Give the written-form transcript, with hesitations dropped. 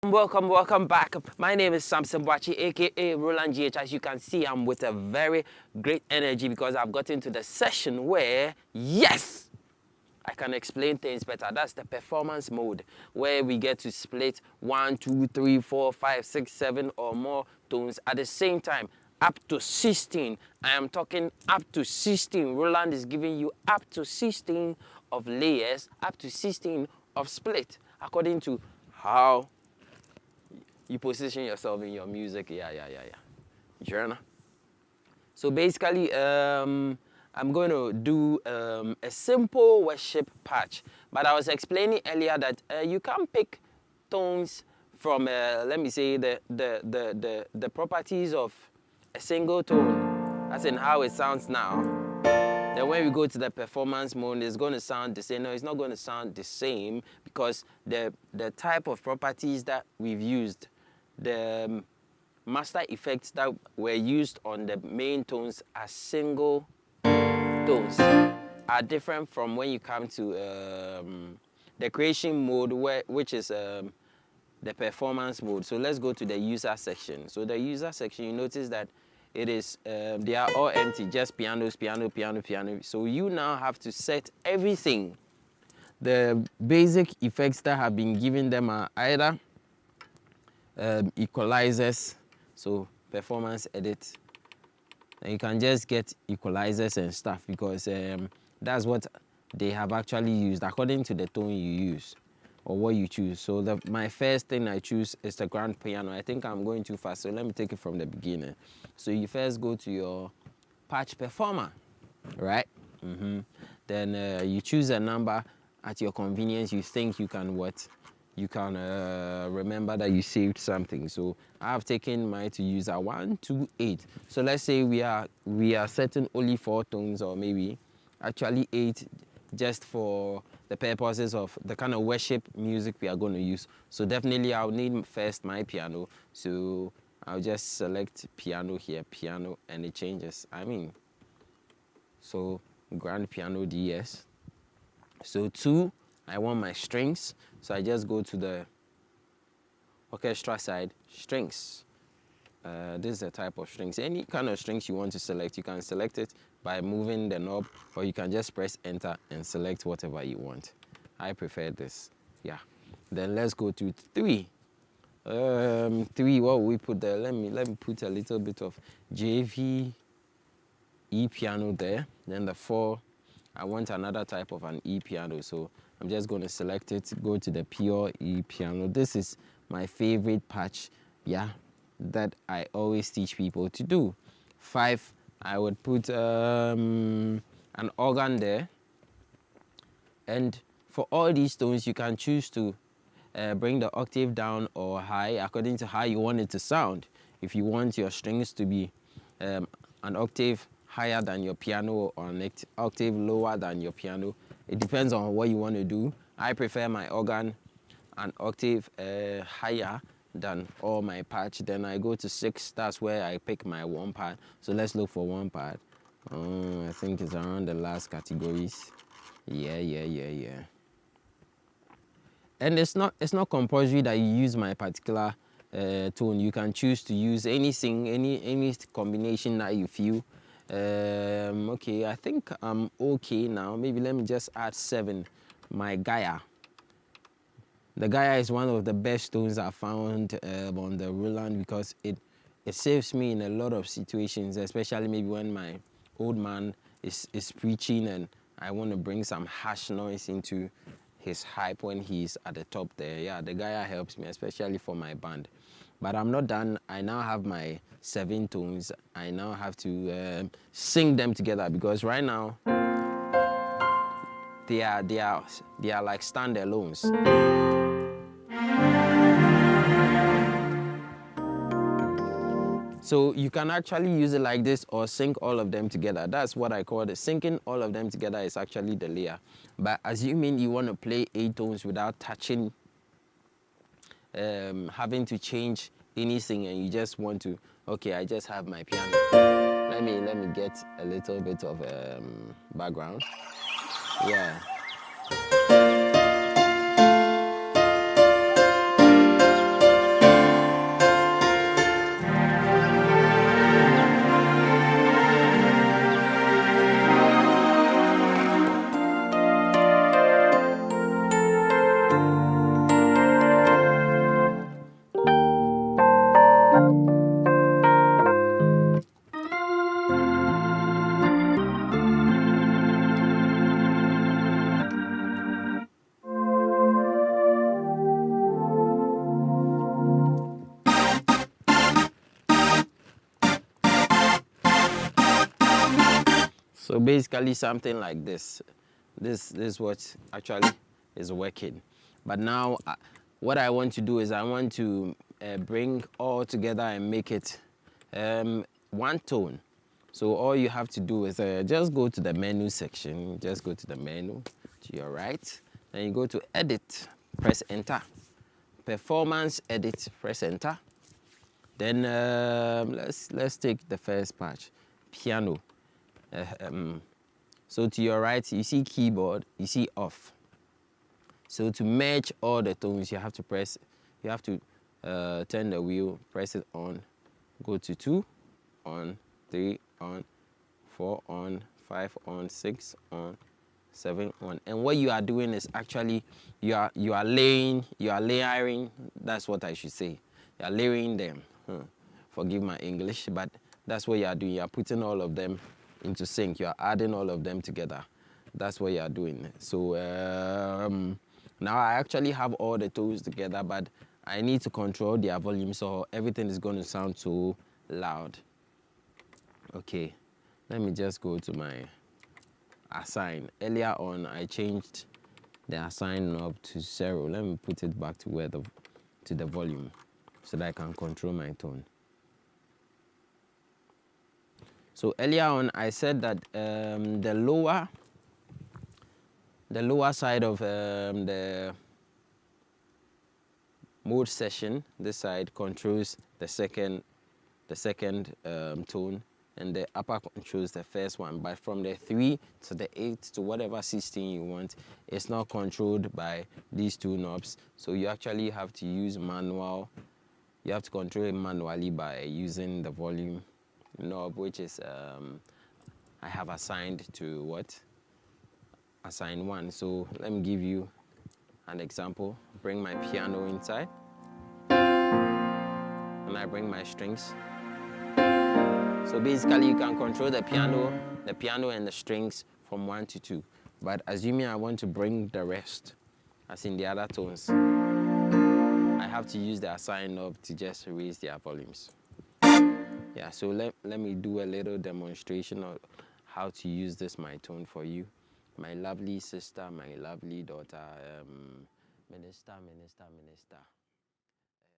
Welcome back. My name is Samson Boachi, aka RolandGh. As you can see, I'm with a very great energy because I've gotten to the session where, yes, I can explain things better. That's the performance mode, where we get to split 1, 2, 3, 4, 5, 6, 7 or more tones at the same time, up to 16. I am talking up to 16. Roland is giving you up to 16 of layers, up to 16 of split, according to how you position yourself in your music. Yeah. Journal. So basically, I'm going to do a simple worship patch. But I was explaining earlier that you can pick tones from, let me say, the properties of a single tone, as in how it sounds now. Then when we go to the performance mode, it's going to sound the same. No, it's not going to sound the same because the type of properties that we've used, the master effects that were used on the main tones as single tones are different from when you come to the creation mode, which is the performance mode. So let's go to the user section. So the user section, you notice that it is they are all empty, just pianos, piano. So you now have to set everything. The basic effects that have been given them are either equalizers, so performance edit, and you can just get equalizers and stuff because that's what they have actually used according to the tone you use or what you choose. So my first thing I choose is the grand piano. I think I'm going too fast, so let me take it from the beginning. So you first go to your patch performer, right? Then you choose a number at your convenience. You think you can remember that you saved something. So I've taken mine to use a 1, 2, 8. So let's say we are setting only 4 tones, or maybe actually 8, just for the purposes of the kind of worship music we are going to use. So definitely I'll need first my piano. So I'll just select piano here, piano, and it changes. So grand piano DS. So 2, I want my strings. So I just go to the orchestra side, strings. This is the type of strings. Any kind of strings you want to select, you can select it by moving the knob, or you can just press enter and select whatever you want. I prefer this. Yeah. Then let's go to 3. 3, what will we put there? Let me put a little bit of JV E piano there. Then the 4, I want another type of an E piano, so I'm just going to select it, go to the pure E piano. This is my favorite patch, yeah, that I always teach people to do. 5, I would put an organ there. And for all these tones, you can choose to bring the octave down or high according to how you want it to sound. If you want your strings to be an octave higher than your piano or an octave lower than your piano, it depends on what you want to do. I prefer my organ an octave higher than all my patch. Then I go to 6. That's where I pick my 1 part. So let's look for 1 part. I think it's around the last categories. Yeah. And it's not compulsory that you use my particular tone. You can choose to use anything, any combination that you feel. Okay, I think I'm okay now. Maybe let me just add 7, my Gaia. The Gaia is one of the best tones I found on the Roland because it saves me in a lot of situations, especially maybe when my old man is preaching and I want to bring some harsh noise into his hype when he's at the top there. Yeah, the Gaia helps me, especially for my band. But I'm not done. I now have my 7 tones. I now have to sing them together because right now they are like standalones. So you can actually use it like this or sync all of them together. That's what I call it. Syncing all of them together is actually the layer. But assuming you want to play 8 tones without touching, having to change anything, and you just want to, okay, I just have my piano. Let me get a little bit of background. Yeah. So basically something like this. This is what actually is working. But now what I want to do is I want to bring all together and make it one tone. So all you have to do is just go to the menu section. Just go to the menu to your right. Then you go to edit, press enter. Performance, edit, press enter. Then let's take the first patch, piano. So to your right, you see keyboard, you see off. So to merge all the tones, you have to turn the wheel, press it on, go to 2, on, 3, on, 4, on, 5, on, 6, on, 7, on. And what you are doing is actually, you are layering, that's what I should say. You are layering them. Forgive my English, but that's what you are doing. You are putting all of them into sync. You are adding all of them together. That's what you are doing. So now I actually have all the tones together, but I need to control their volume, so everything is going to sound so loud. Okay, let me just go to my assign. Earlier on, I changed the assign knob to 0. Let me put it back to the volume so that I can control my tone. So earlier on, I said that the lower side of the mode session, this side controls the second tone, and the upper controls the first one. But from the 3 to the 8 to whatever 16 you want, it's not controlled by these two knobs. So you actually have to use manual. You have to control it manually by using the volume knob, which is I have assigned to what? Assign 1. So let me give you an example. Bring my piano inside, and I bring my strings. So basically, you can control the piano and the strings from 1 to 2. But assuming I want to bring the rest, as in the other tones, I have to use the assign knob to just raise their volumes. Yeah, so let me do a little demonstration of how to use this my tone for you. My lovely sister, my lovely daughter, Minister.